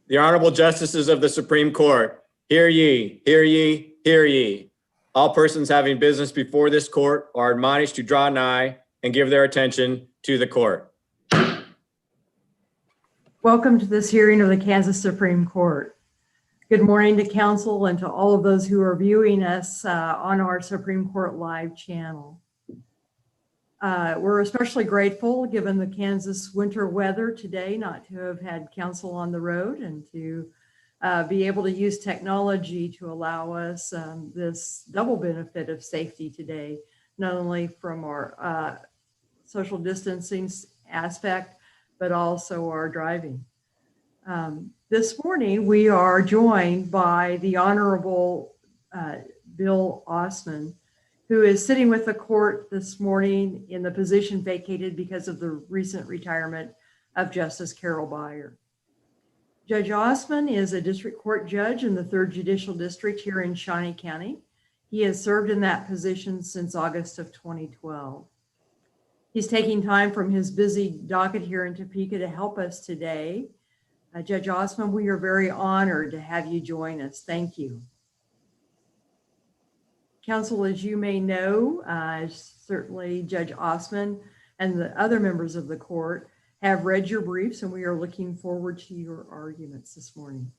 The Honorable Justices of the Supreme Court, hear ye, hear ye, hear ye. All persons having business before this court are admonished to draw nigh and give their attention to the court. Welcome to this hearing of the Kansas Supreme Court. Good morning to counsel and to all of those who are viewing us on our Supreme Court Live channel. We're especially grateful, given the Kansas winter weather today, not to have had counsel on the road and to be able to use technology to allow us this double benefit of safety today, not only from our social distancing aspect, but also our driving. This morning, we are joined by the Honorable Bill Osman, who is sitting with the court this morning in the position vacated because of the recent retirement of Justice Carol Beyer. Judge Osman is a district court judge in the 3rd Judicial District here in Shawnee County. He has served in that position since August of 2012. He's taking time from his busy docket here in Topeka to help us today. Judge Osman, we are very honored to have you join us. Thank you. Counsel, as you may know, certainly Judge Osman and the other members of the court have read your briefs, and we are looking forward to your arguments this morning.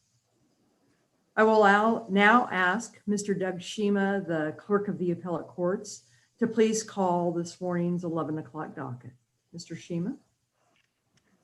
I will now ask Mr. Doug Shima, the clerk of the appellate courts, to please call this morning's 11 o'clock docket. Mr. Shima.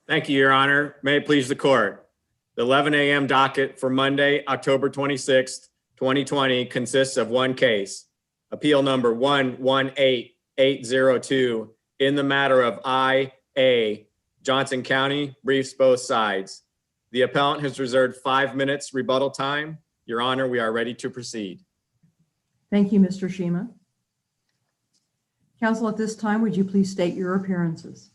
Thank you, Your Honor. May it please the court. The 11 a.m. docket for Monday, October 26th, 2020 consists of one case, appeal number 118802, in the matter of I.A. Johnson County, briefs both sides. The appellant has reserved 5 minutes rebuttal time. Your Honor, we are ready to proceed. Thank you, Mr. Shima. Counsel, at this time, would you please state your appearances?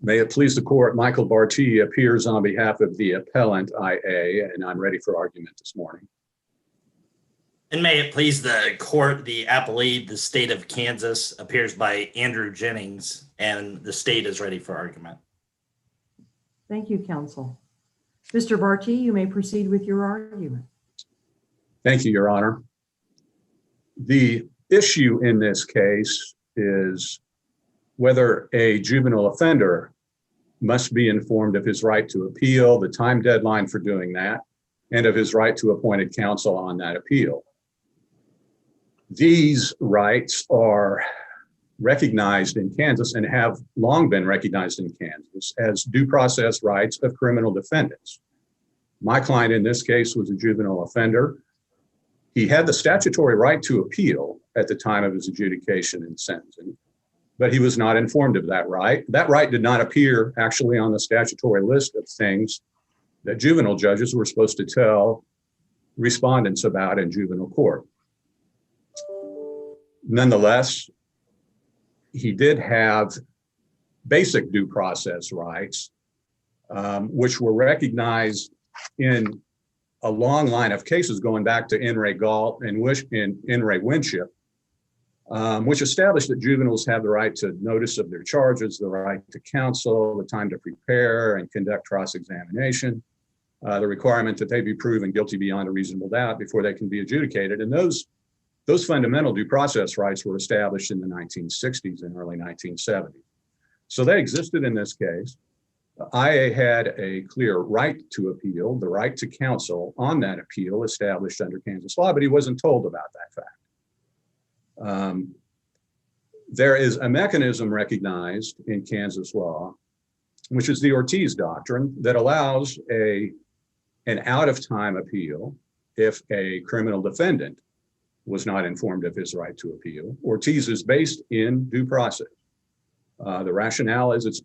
May it please the court, Michael Barty appears on behalf of the appellant IA, and I'm ready for argument this morning. And may it please the court, the appellee, the state of Kansas, appears by Andrew Jennings, and the state is ready for argument. Thank you, counsel. Mr. Barty, you may proceed with your argument. Thank you, Your Honor. The issue in this case is whether a juvenile offender must be informed of his right to appeal, the time deadline for doing that, and of his right to appointed counsel on that appeal. These rights are recognized in Kansas and have long been recognized in Kansas as due process rights of criminal defendants. My client in this case was a juvenile offender. He had the statutory right to appeal at the time of his adjudication and sentencing, but he was not informed of that right. That right did not appear actually on the statutory list of things that juvenile judges were supposed to tell respondents about in juvenile court. Nonetheless, he did have basic due process rights, which were recognized in a long line of cases going back to In re Galt and In re Winship, which established that juveniles have the right to notice of their charges, the right to counsel, the time to prepare and conduct cross-examination, the requirement that they be proven guilty beyond a reasonable doubt before they can be adjudicated. And those fundamental due process rights were established in the 1960s and early 1970s. So they existed in this case. IA had a clear right to appeal, the right to counsel on that appeal established under Kansas law, but he wasn't told about that fact. There is a mechanism recognized in Kansas law, which is the Ortiz doctrine, that allows an out-of-time appeal if a criminal defendant was not informed of his right to appeal. Ortiz is based in due process. The rationale is it's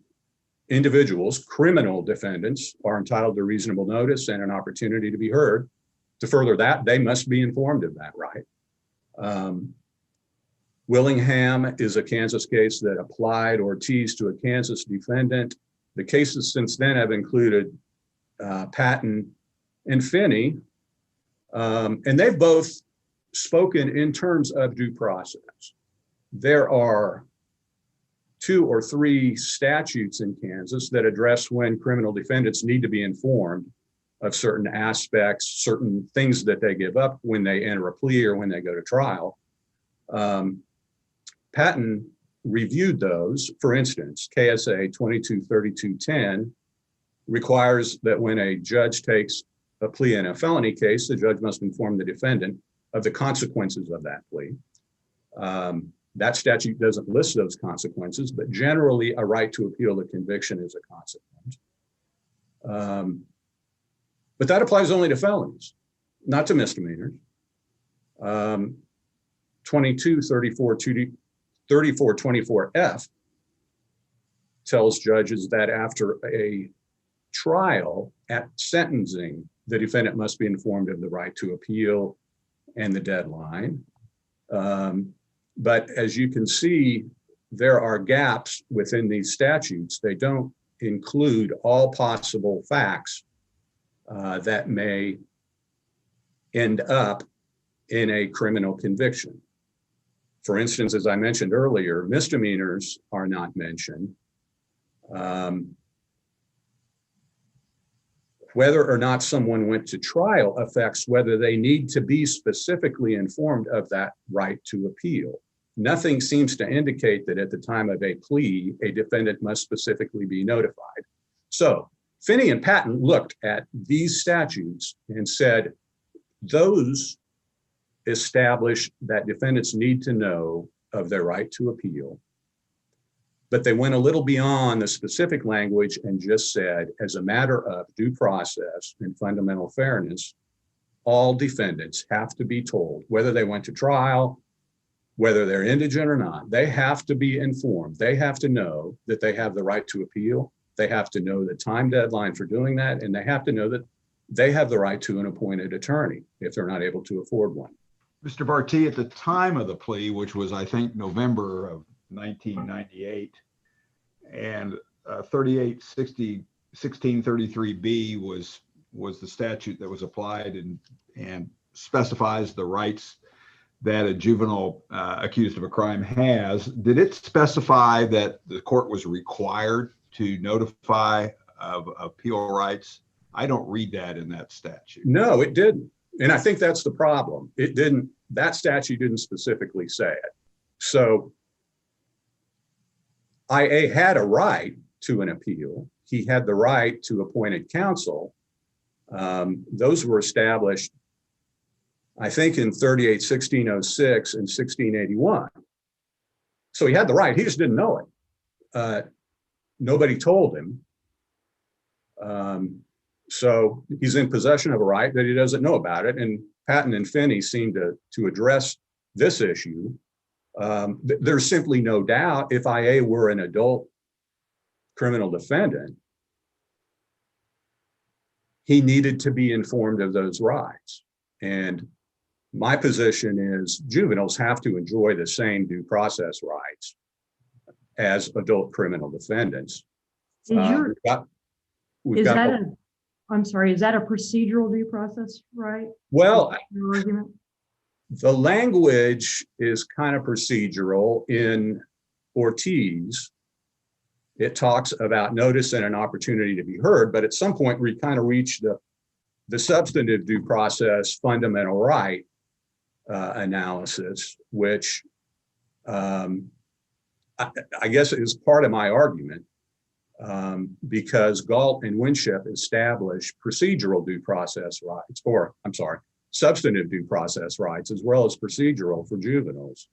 individuals, criminal defendants, are entitled to reasonable notice and an opportunity to be heard. To further that, they must be informed of that right. Willingham is a Kansas case that applied Ortiz to a Kansas defendant. The cases since then have included Patton and Finney, and they've both spoken in terms of due process. There are 2 or 3 statutes in Kansas that address when criminal defendants need to be informed of certain aspects, certain things that they give up when they enter a plea or when they go to trial. Patton reviewed those. For instance, KSA 223210 requires that when a judge takes a plea in a felony case, the judge must inform the defendant of the consequences of that plea. That statute doesn't list those consequences, but generally a right to appeal the conviction is a consequence. But that applies only to felonies, not to misdemeanors. 3424F tells judges that after a trial at sentencing, the defendant must be informed of the right to appeal and the deadline. But as you can see, there are gaps within these statutes. They don't include all possible facts that may end up in a criminal conviction. For instance, as I mentioned earlier, misdemeanors are not mentioned. Whether or not someone went to trial affects whether they need to be specifically informed of that right to appeal. Nothing seems to indicate that at the time of a plea, a defendant must specifically be notified. So Finney and Patton looked at these statutes and said, those establish that defendants need to know of their right to appeal. But they went a little beyond the specific language and just said, as a matter of due process and fundamental fairness, all defendants have to be told, whether they went to trial, whether they're indigent or not, they have to be informed. They have to know that they have the right to appeal. They have to know the time deadline for doing that. And they have to know that they have the right to an appointed attorney if they're not able to afford one. Mr. Barty, at the time of the plea, which was, I think, November of 1998, and 1633B was the statute that was applied and specifies the rights that a juvenile accused of a crime has. Did it specify that the court was required to notify of appeal rights? I don't read that in that statute. No, it didn't. And I think that's the problem. It didn't, that statute didn't specifically say it. So IA had a right to an appeal. He had the right to appointed counsel. Those were established, I think, in 38-1606 and 1681. So he had the right, he just didn't know it. Nobody told him. So he's in possession of a right that he doesn't know about it. And Patton and Finney seem to address this issue. There's simply no doubt if IA were an adult criminal defendant, he needed to be informed of those rights. And my position is juveniles have to enjoy the same due process rights as adult criminal defendants. I'm sorry, is that a procedural due process right? Well, Your argument? the language is kind of procedural. In Ortiz, it talks about notice and an opportunity to be heard, but at some point we kind of reach the substantive due process fundamental right analysis, which I guess is part of my argument. Because Galt and Winship established procedural due process rights, or I'm sorry, substantive due process rights, as well as procedural for juveniles,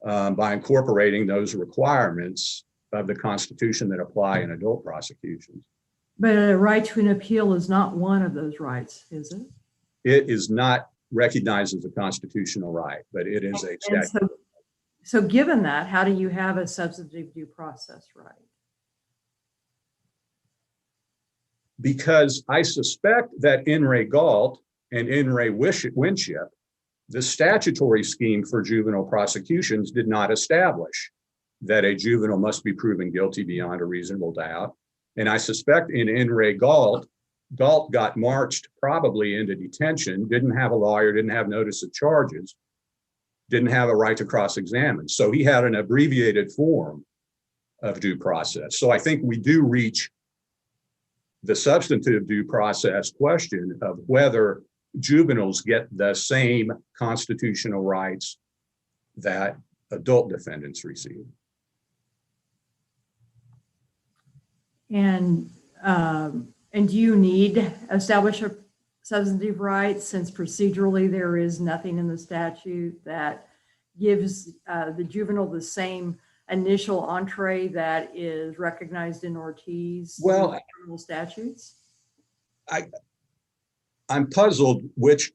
by incorporating those requirements of the Constitution that apply in adult prosecutions. But a right to an appeal is not one of those rights, is it? It is not recognized as a constitutional right, but it is a statute. So given that, how do you have a substantive due process right? Because I suspect that in re Galt and in re Winship, the statutory scheme for juvenile prosecutions did not establish that a juvenile must be proven guilty beyond a reasonable doubt. And I suspect in re Galt got marched probably into detention, didn't have a lawyer, didn't have notice of charges, didn't have a right to cross-examine. So he had an abbreviated form of due process. So I think we do reach the substantive due process question of whether juveniles get the same constitutional rights that adult defendants receive. And do you need to establish a substantive rights since procedurally there is nothing in the statute that gives the juvenile the same initial entree that is recognized in Ortiz? Well, criminal statutes? I'm puzzled which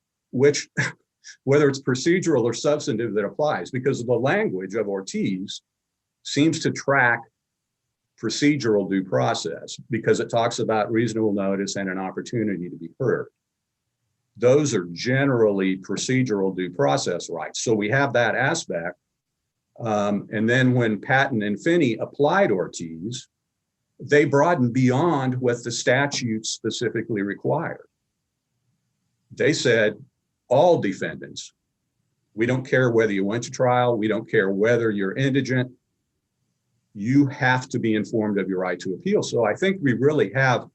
whether it's procedural or substantive that applies, because the language of Ortiz seems to track procedural due process because it talks about reasonable notice and an opportunity to be heard. Those are generally procedural due process rights. So we have that aspect. And then when Patton and Finney applied Ortiz, they broadened beyond what the statute specifically required. They said, all defendants, we don't care whether you went to trial, we don't care whether you're indigent, you have to be informed of your right to appeal. So I think we really have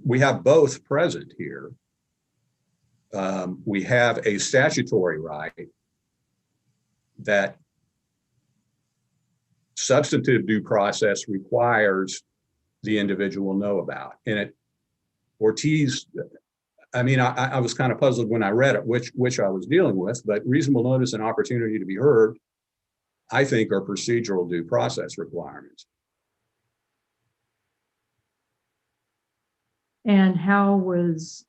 we have both present here. We have a statutory right that substantive due process requires the individual know about. And Ortiz, I mean, I was kind of puzzled when I read it, which I was dealing with, but reasonable notice and opportunity to be heard, I think, are procedural due process requirements. And how was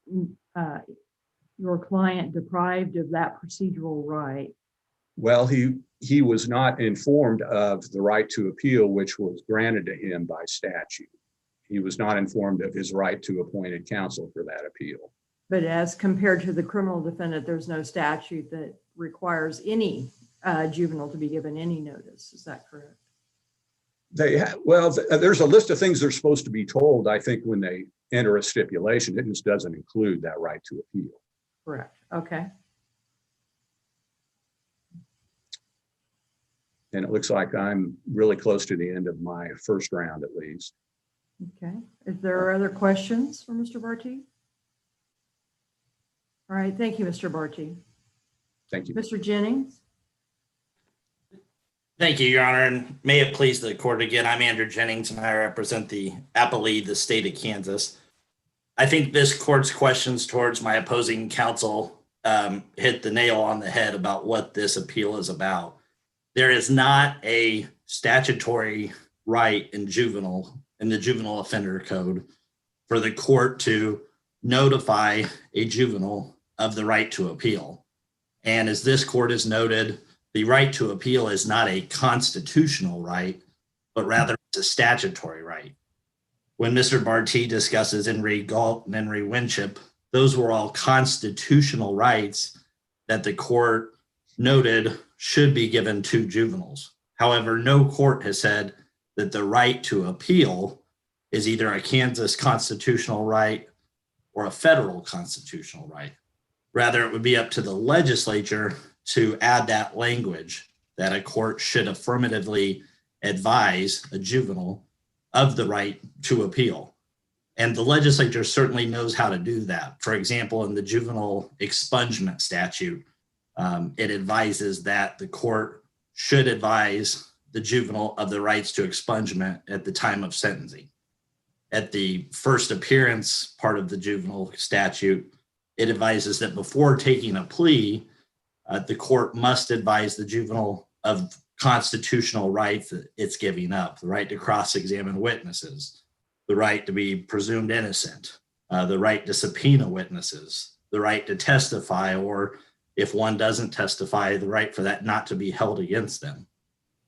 your client deprived of that procedural right? Well, he was not informed of the right to appeal, which was granted to him by statute. He was not informed of his right to appointed counsel for that appeal. But as compared to the criminal defendant, there's no statute that requires any juvenile to be given any notice. Is that correct? Well, there's a list of things they're supposed to be told, I think, when they enter a stipulation. It just doesn't include that right to appeal. Correct. Okay. And it looks like I'm really close to the end of my first round, at least. Okay. If there are other questions for Mr. Barty? All right. Thank you, Mr. Barty. Thank you. Mr. Jennings? Thank you, Your Honor, and may it please the court again, I'm Andrew Jennings, and I represent the appellee, the state of Kansas. I think this court's questions towards my opposing counsel hit the nail on the head about what this appeal is about. There is not a statutory right in the juvenile offender code for the court to notify a juvenile of the right to appeal. And as this court has noted, the right to appeal is not a constitutional right, but rather it's a statutory right. When Mr. Barty discusses Henry Galt and Henry Winship, those were all constitutional rights that the court noted should be given to juveniles. However, no court has said that the right to appeal is either a Kansas constitutional right or a federal constitutional right. Rather, it would be up to the legislature to add that language that a court should affirmatively advise a juvenile of the right to appeal. And the legislature certainly knows how to do that. For example, in the juvenile expungement statute, it advises that the court should advise the juvenile of the rights to expungement at the time of sentencing. At the first appearance part of the juvenile statute, it advises that before taking a plea, the court must advise the juvenile of constitutional rights that it's giving up: the right to cross-examine witnesses, the right to be presumed innocent, the right to subpoena witnesses, the right to testify, or if one doesn't testify, the right for that not to be held against them.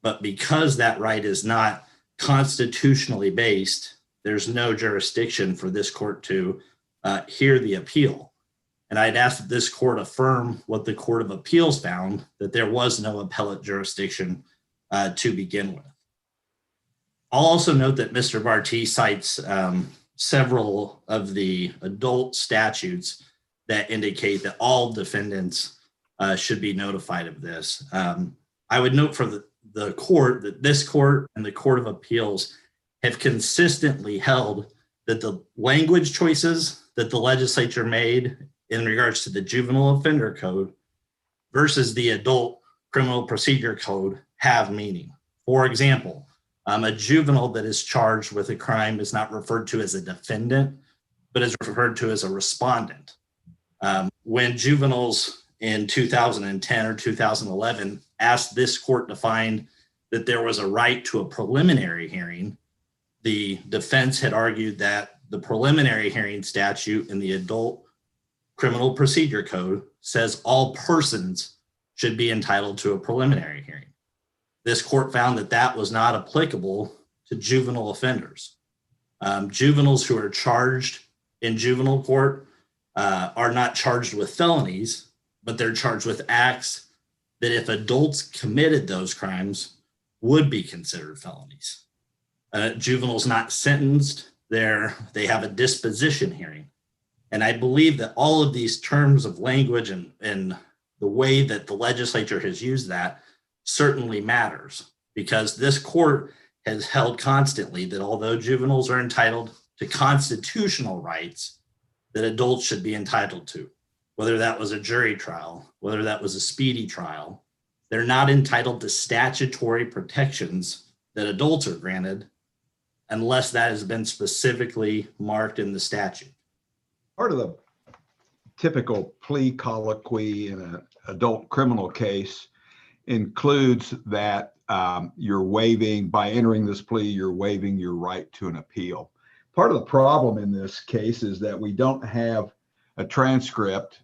But because that right is not constitutionally based, there's no jurisdiction for this court to hear the appeal. And I'd ask that this court affirm what the Court of Appeals found, that there was no appellate jurisdiction to begin with. I'll also note that Mr. Barty cites several of the adult statutes that indicate that all defendants should be notified of this. I would note for the court that this court and the Court of Appeals have consistently held that the language choices that the legislature made in regards to the juvenile offender code versus the adult criminal procedure code have meaning. For example, a juvenile that is charged with a crime is not referred to as a defendant, but is referred to as a respondent. When juveniles in 2010 or 2011 asked this court to find that there was a right to a preliminary hearing, the defense had argued that the preliminary hearing statute in the adult criminal procedure code says all persons should be entitled to a preliminary hearing. This court found that that was not applicable to juvenile offenders. Juveniles who are charged in juvenile court are not charged with felonies, but they're charged with acts that if adults committed those crimes would be considered felonies. Juveniles not sentenced, they have a disposition hearing. And I believe that all of these terms of language and the way that the legislature has used that certainly matters, because this court has held constantly that although juveniles are entitled to constitutional rights that adults should be entitled to, whether that was a jury trial, whether that was a speedy trial, they're not entitled to statutory protections that adults are granted unless that has been specifically marked in the statute. Part of the typical plea colloquy in an adult criminal case includes that you're waiving, by entering this plea, you're waiving your right to an appeal. Part of the problem in this case is that we don't have a transcript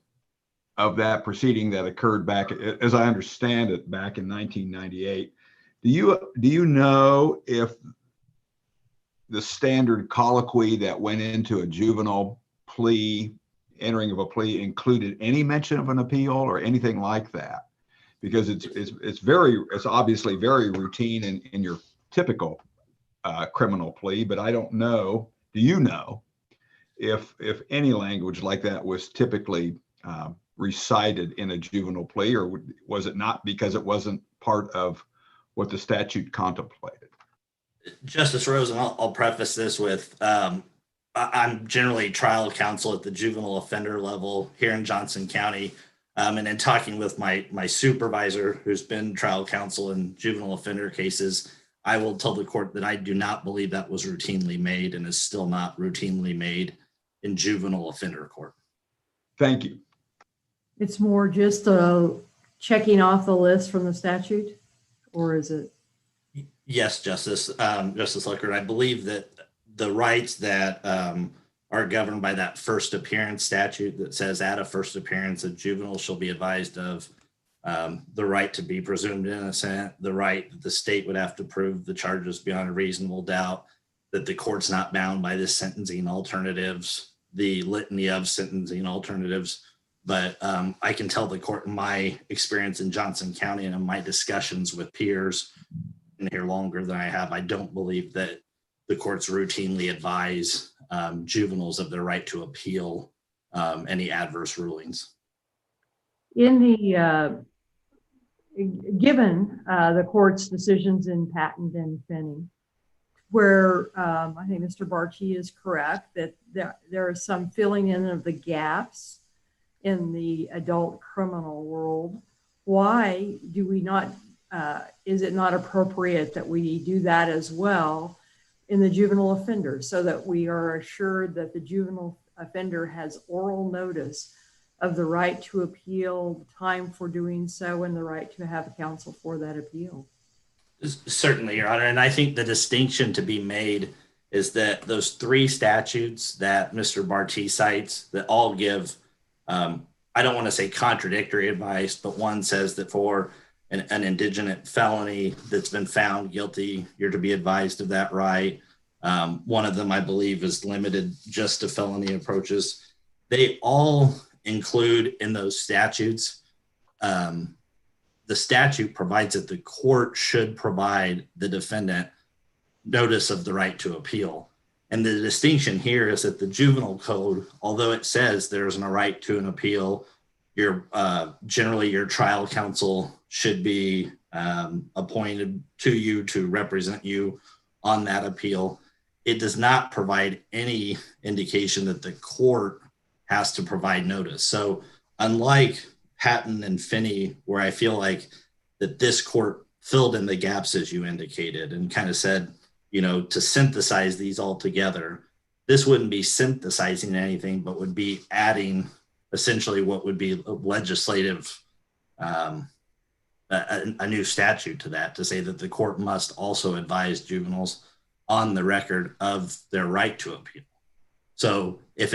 of that proceeding that occurred back, as I understand it, back in 1998. Do you know if the standard colloquy that went into a juvenile plea, entering of a plea, included any mention of an appeal or anything like that? Because it's obviously very routine in your typical criminal plea, but I don't know. Do you know if any language like that was typically recited in a juvenile plea, or was it not because it wasn't part of what the statute contemplated? Justice Rosen, I'll preface this with I'm generally trial counsel at the juvenile offender level here in Johnson County. And in talking with my supervisor, who's been trial counsel in juvenile offender cases, I will tell the court that I do not believe that was routinely made and is still not routinely made in juvenile offender court. Thank you. It's more just checking off the list from the statute, or is it? Yes, Justice Lucker. I believe that the rights that are governed by that first appearance statute that says at a first appearance, a juvenile shall be advised of the right to be presumed innocent, the right that the state would have to prove the charges beyond a reasonable doubt, that the court's not bound by the sentencing alternatives, the litany of sentencing alternatives. But I can tell the court, in my experience in Johnson County and in my discussions with peers in here longer than I have, I don't believe that the courts routinely advise juveniles of their right to appeal any adverse rulings. In the given the court's decisions in Patent and Finney, where I think Mr. Barchi is correct that there is some filling in of the gaps in the adult criminal world, why do we not? Is it not appropriate that we do that as well in the juvenile offender, so that we are assured that the juvenile offender has oral notice of the right to appeal, the time for doing so, and the right to have counsel for that appeal? Certainly, Your Honor. And I think the distinction to be made is that those three statutes that Mr. Barti cites that all give, I don't want to say contradictory advice, but one says that for an indigent felony that's been found guilty, you're to be advised of that right. One of them, I believe, is limited just to felony approaches. They all include in those statutes, the statute provides that the court should provide the defendant notice of the right to appeal. And the distinction here is that the juvenile code, although it says there's a right to an appeal, generally your trial counsel should be appointed to you to represent you on that appeal. it does not provide any indication that the court has to provide notice. So unlike Patton and Finney, where I feel like that this court filled in the gaps as you indicated and kind of said, to synthesize these all together, this wouldn't be synthesizing anything, but would be adding essentially what would be a legislative, a new statute to that, to say that the court must also advise juveniles on the record of their right to appeal. So if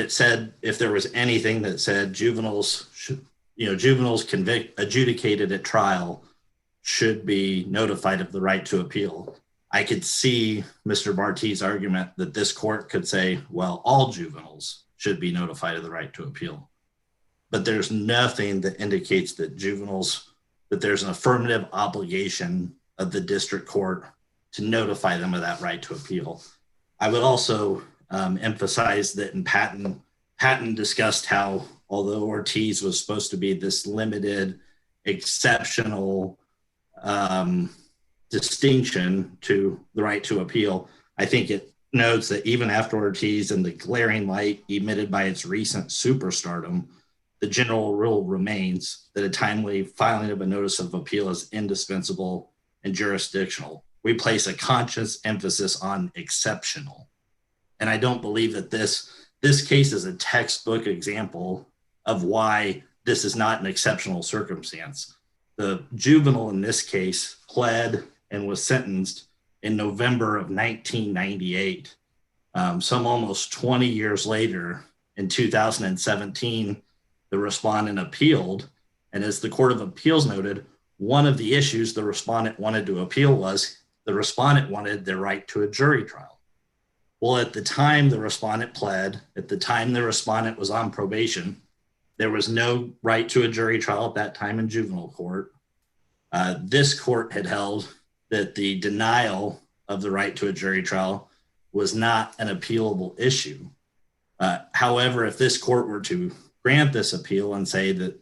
there was anything that said juveniles adjudicated at trial should be notified of the right to appeal, I could see Mr. Barty's argument that this court could say, well, all juveniles should be notified of the right to appeal. But there's nothing that indicates that that there's an affirmative obligation of the district court to notify them of that right to appeal. I would also emphasize that in Patton discussed how, although Ortiz was supposed to be this limited, exceptional distinction to the right to appeal, I think it notes that even after Ortiz and the glaring light emitted by its recent superstardom, the general rule remains that a timely filing of a notice of appeal is indispensable and jurisdictional. We place a conscious emphasis on exceptional. And I don't believe that this case is a textbook example of why this is not an exceptional circumstance. The juvenile in this case pled and was sentenced in November of 1998. Some almost 20 years later, in 2017, the respondent appealed. And as the Court of Appeals noted, one of the issues the respondent wanted to appeal was the respondent wanted their right to a jury trial. Well, at the time the respondent pled, at the time the respondent was on probation, there was no right to a jury trial at that time in juvenile court. This court had held that the denial of the right to a jury trial was not an appealable issue. However, if this court were to grant this appeal and say that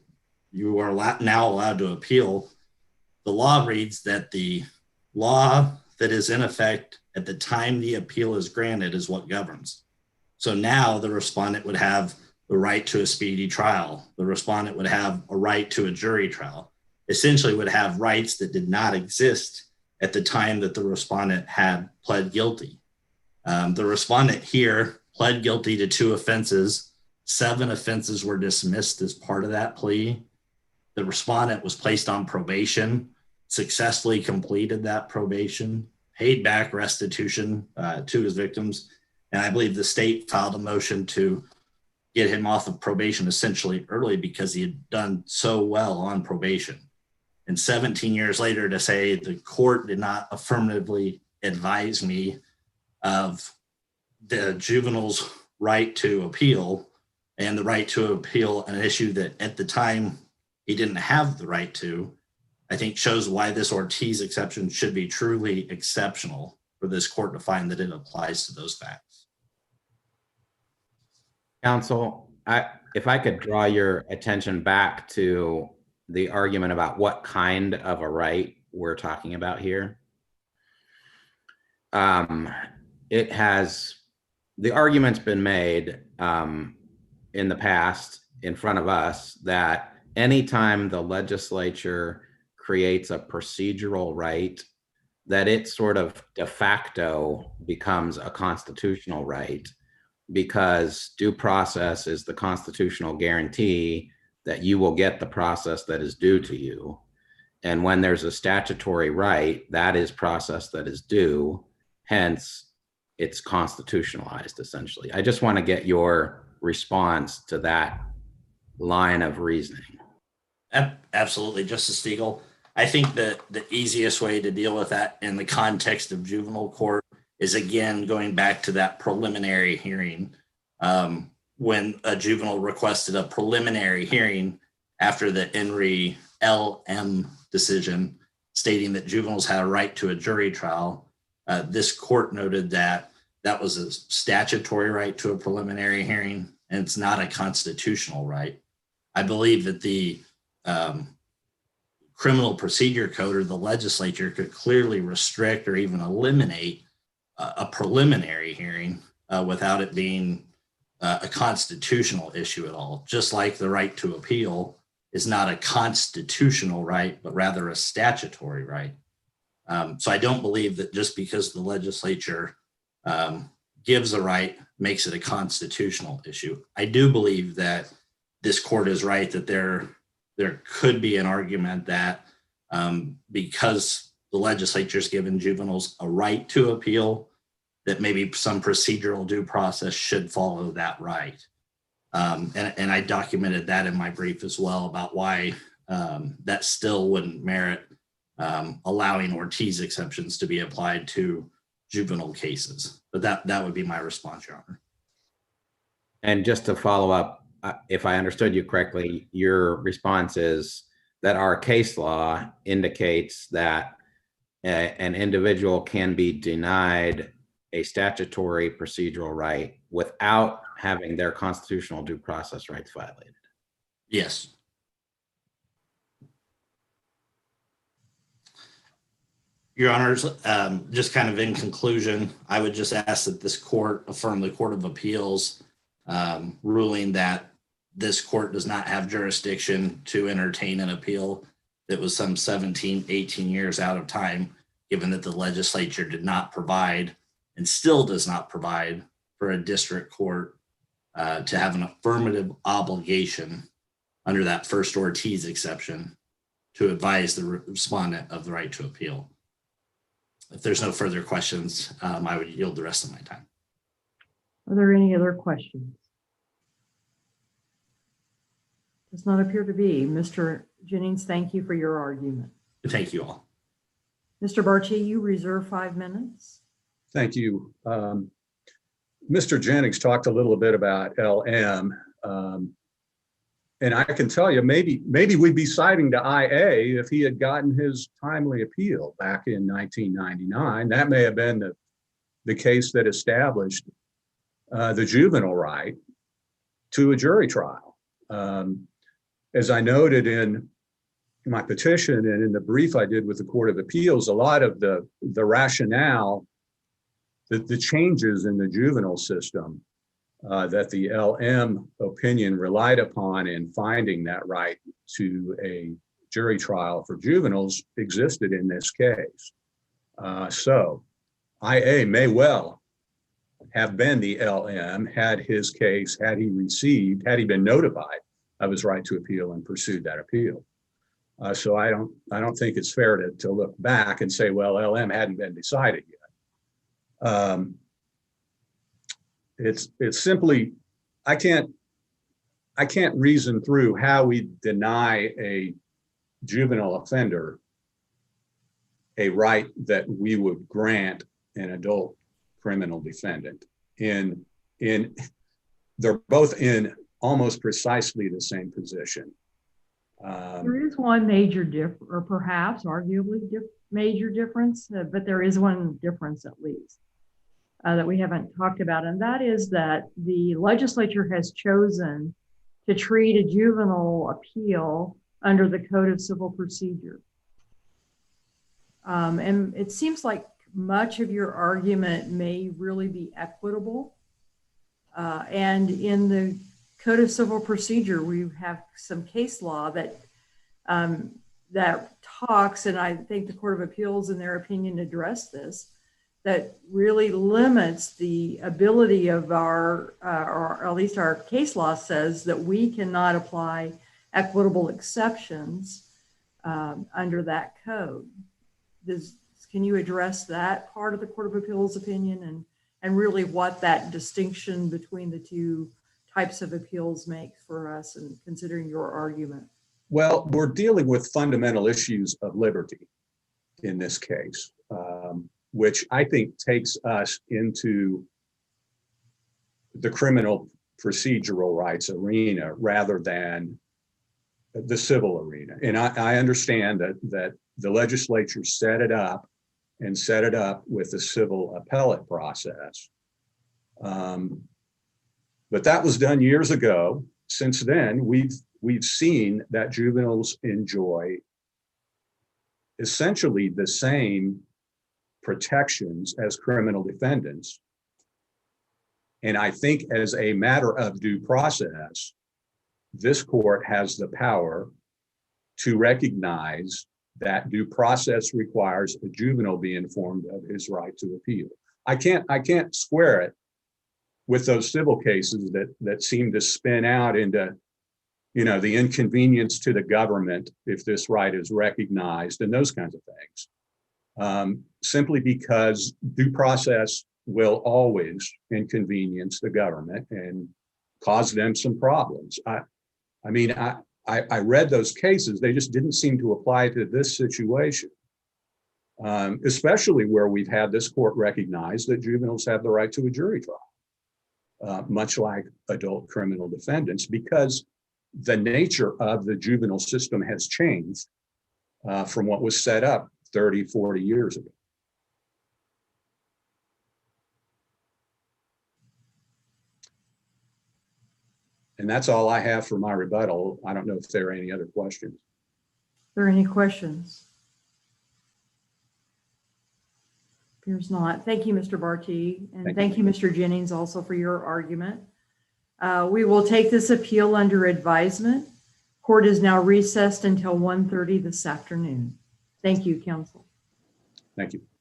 you are now allowed to appeal, the law reads that the law that is in effect at the time the appeal is granted is what governs. So now the respondent would have the right to a speedy trial. The respondent would have a right to a jury trial, essentially would have rights that did not exist at the time that the respondent had pled guilty. The respondent here pled guilty to 2 offenses. 7 offenses were dismissed as part of that plea. The respondent was placed on probation, successfully completed that probation, paid back restitution to his victims. And I believe the state filed a motion to get him off of probation essentially early because he had done so well on probation. And 17 years later to say the court did not affirmatively advise me of the juvenile's right to appeal and the right to appeal an issue that at the time he didn't have the right to, I think shows why this Ortiz exception should be truly exceptional for this court to find that it applies to those facts. Counsel, if I could draw your attention back to the argument about what kind of a right we're talking about here. The argument's been made in the past in front of us that anytime the legislature creates a procedural right, that it sort of de facto becomes a constitutional right, because due process is the constitutional guarantee that you will get the process that is due to you. And when there's a statutory right, that is process that is due, hence it's constitutionalized essentially. I just want to get your response to that line of reasoning. Absolutely, Justice Stiegel. I think that the easiest way to deal with that in the context of juvenile court is, again, going back to that preliminary hearing. When a juvenile requested a preliminary hearing after the Henry LM decision stating that juveniles had a right to a jury trial, this court noted that that was a statutory right to a preliminary hearing, and it's not a constitutional right. I believe that the criminal procedure code or the legislature could clearly restrict or even eliminate a preliminary hearing without it being a constitutional issue at all, just like the right to appeal is not a constitutional right, but rather a statutory right. So I don't believe that just because the legislature gives a right makes it a constitutional issue. I do believe that this court is right that there could be an argument that because the legislature's given juveniles a right to appeal, that maybe some procedural due process should follow that right. And I documented that in my brief as well about why that still wouldn't merit allowing Ortiz exceptions to be applied to juvenile cases. But that would be my response, Your Honor. And just to follow up, if I understood you correctly, your response is that our case law indicates that an individual can be denied a statutory procedural right without having their constitutional due process rights violated. Yes. Your Honors, just kind of in conclusion, I would just ask that this court affirm the Court of Appeals ruling that this court does not have jurisdiction to entertain an appeal that was some 17, 18 years out of time, given that the legislature did not provide and still does not provide for a district court to have an affirmative obligation under that first Ortiz exception to advise the respondent of the right to appeal. If there's no further questions, I would yield the rest of my time. Are there any other questions? Does not appear to be. Mr. Jennings, thank you for your argument. Thank you all. Mr. Barchi, you reserve 5 minutes. Thank you. Mr. Jennings talked a little bit about LM. And I can tell you, maybe we'd be citing to IA if he had gotten his timely appeal back in 1999. That may have been the case that established the juvenile right to a jury trial. As I noted in my petition and in the brief I did with the Court of Appeals, a lot of the rationale, the changes in the juvenile system that the LM opinion relied upon in finding that right to a jury trial for juveniles existed in this case. So IA may well have been the LM had his case, had he been notified of his right to appeal and pursued that appeal. So I don't think it's fair to look back and say, well, LM hadn't been decided yet. It's simply, I can't reason through how we deny a juvenile offender a right that we would grant an adult criminal defendant. They're both in almost precisely the same position. There is one major or perhaps arguably major difference, but there is one difference at least that we haven't talked about, and that is that the legislature has chosen to treat a juvenile appeal under the Code of Civil Procedure. And it seems like much of your argument may really be equitable. And in the Code of Civil Procedure, we have some case law that talks, and I think the Court of Appeals, in their opinion, addressed this, that really limits the ability of or at least our case law says that we cannot apply equitable exceptions under that code. Can you address that part of the Court of Appeals opinion and really what that distinction between the two types of appeals makes for us, and considering your argument? Well, we're dealing with fundamental issues of liberty in this case, which I think takes us into the criminal procedural rights arena rather than the civil arena. And I understand that the legislature set it up with the civil appellate process. But that was done years ago. Since then, we've seen that juveniles enjoy essentially the same protections as criminal defendants. And I think as a matter of due process, this court has the power to recognize that due process requires a juvenile be informed of his right to appeal. I can't square it with those civil cases that seem to spin out into, the inconvenience to the government if this right is recognized and those kinds of things. Simply because due process will always inconvenience the government and cause them some problems. I read those cases, they just didn't seem to apply to this situation, especially where we've had this court recognize that juveniles have the right to a jury trial, much like adult criminal defendants, because the nature of the juvenile system has changed from what was set up 30, 40 years ago. And that's all I have for my rebuttal. I don't know if there are any other questions. Are there any questions? Appears not. Thank you, Mr. Barty. And thank you, Mr. Jennings, also for your argument. We will take this appeal under advisement. Court is now recessed until 1:30 this afternoon. Thank you, counsel. Thank you.